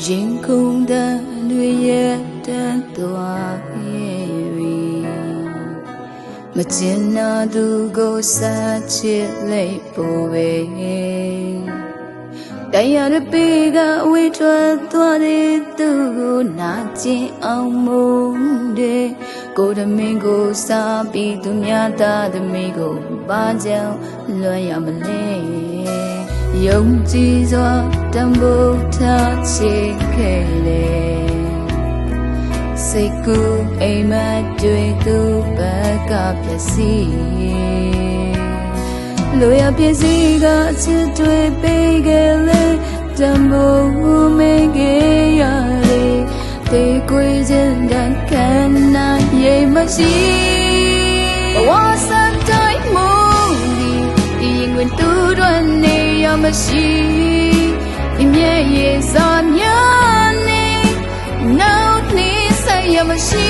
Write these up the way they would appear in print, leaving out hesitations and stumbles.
ရင်ကုန်တဲ့တွေရဲ့တန်သွားရဲ့မကျင်နာသူကိုစားချစ်လိုက်ဖို့ပဲတရားရပေကအဝေးထွက်သွားတဲ့သူကိုနာကျင်အောင်မို့တဲ့ကိုယ်တမင်ကိုစားပြီးသူများသားသမီးကိုပါကြောင်လွှမ်းရမလဲယုံကြည်စွာတန်ဖိုးထားချစ်ခဲ့လေစိတ်ကူးအိမ်မက်တွေသူဘက်ကပြစီလိုရပြစီကအချစ်တွေပေးခဲ့လေတန်ဖိုးမခဲ့ရလေတေကွေခြင်းတန်ခံနိုင်ရေမရှိဘဝစတိုင်းမူဒီရင်ဝင်တူတော့နေရမရှိဒီမြဲရေစာများနေနောက်နေဆိုင်ရမရှိ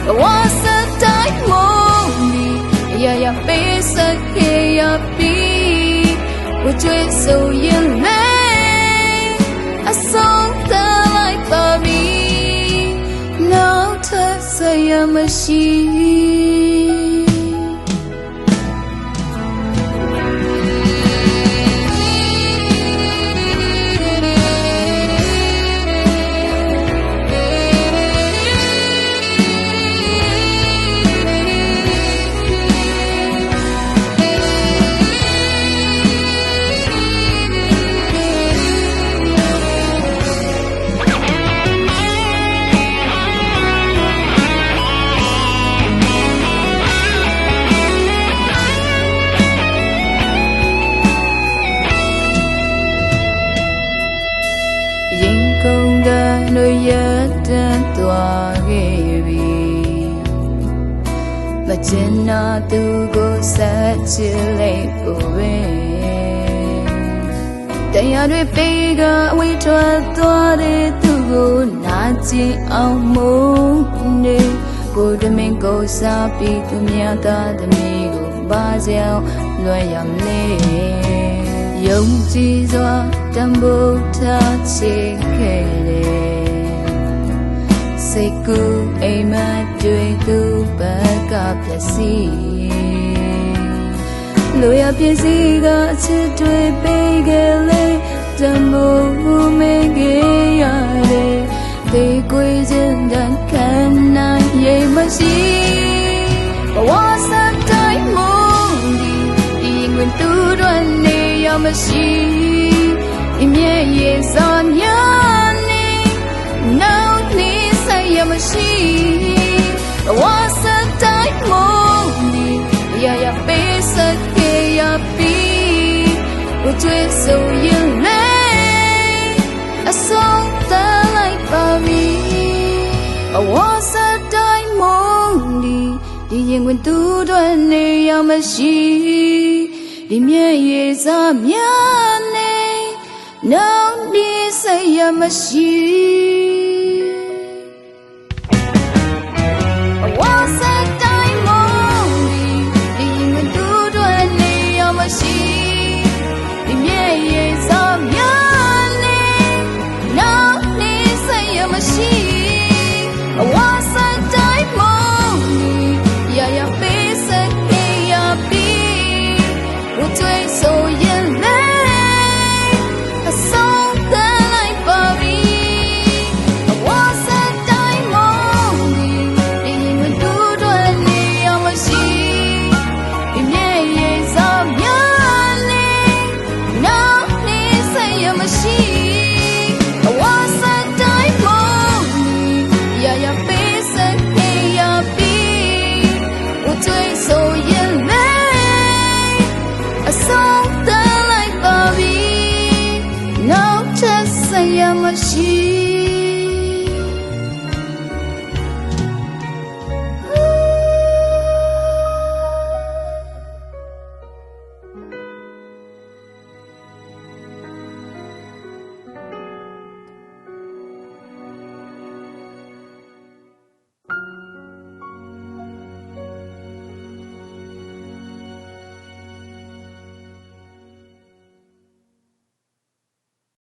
ဘဝစတိုင်းမူဒီရရပေးစခေရပြီးဝကျွေးဆိုရင်လေအဆုံးသလိုက်ပါပြီနောက်ထပ်ဆိုင်ရမရှိလို့ရတဲ့သွားခဲ့ပြီမကျင်နာသူကိုဆက်ချစ်လိုက်ဖို့ပဲတရားတွေပေးကအဝေးထွက်သွားတဲ့သူကိုနာကျင်အောင်မို့နေကိုယ်တမင်ကိုစားပြီးသူများသားသမီးကိုပါကြောင်လွှဲရမလဲယုံကြည်စွာတန်ဖိုးထားချစ်ခဲ့လေစိတ်ကူးအိမ်မက်တွေသူဘက်ကပြစီလိုရပြစီကအချစ်တွေပေးခဲ့လေတမိုးမခဲ့ရလေတေကွေခြင်းတန်ခံနိုင်ရေမရှိဘဝစတိုင်းမူဒီဝင်တူတော့နေရမရှိဒီမြဲရေစာများနေနောက်နေဆိုင်ရမရှိဘဝစတိုင်းမူဒီရရပေးစကေရပြီးဝကျွေးဆိုရင်လေအဆုံးသလိုက်ပါပြီဘဝစတိုင်းမူဒီရင်ဝင်တူတော့နေရမရှိဒီမြဲရေစာများနေနောက်ဒီဆိုင်ရမရှိဘဝစတိုင်းမူဒီရင်ဝင်တူတော့နေရမရှိဒီမြဲရေစာများနေနောက်ဒီဆိုင်ရမရှိဘဝစတိုင်းမူရရပေးစကေရပြီးဝကျွေးဆိုရင်လေအဆုံးသလိုက်ပါပြီဘဝစတိုင်းမူဒီရင်ဝင်တူတော့နေရမရှိဒီမြဲရေစာများနေနောက်နေဆိုင်ရမရှိဘဝစတိုင်းမူရရပေးစကေရပြီးဝကျွေးဆိုရင်လေအဆုံးသလိုက်ပါပြီနောက်ထပ်ဆိုင်ရမရှိ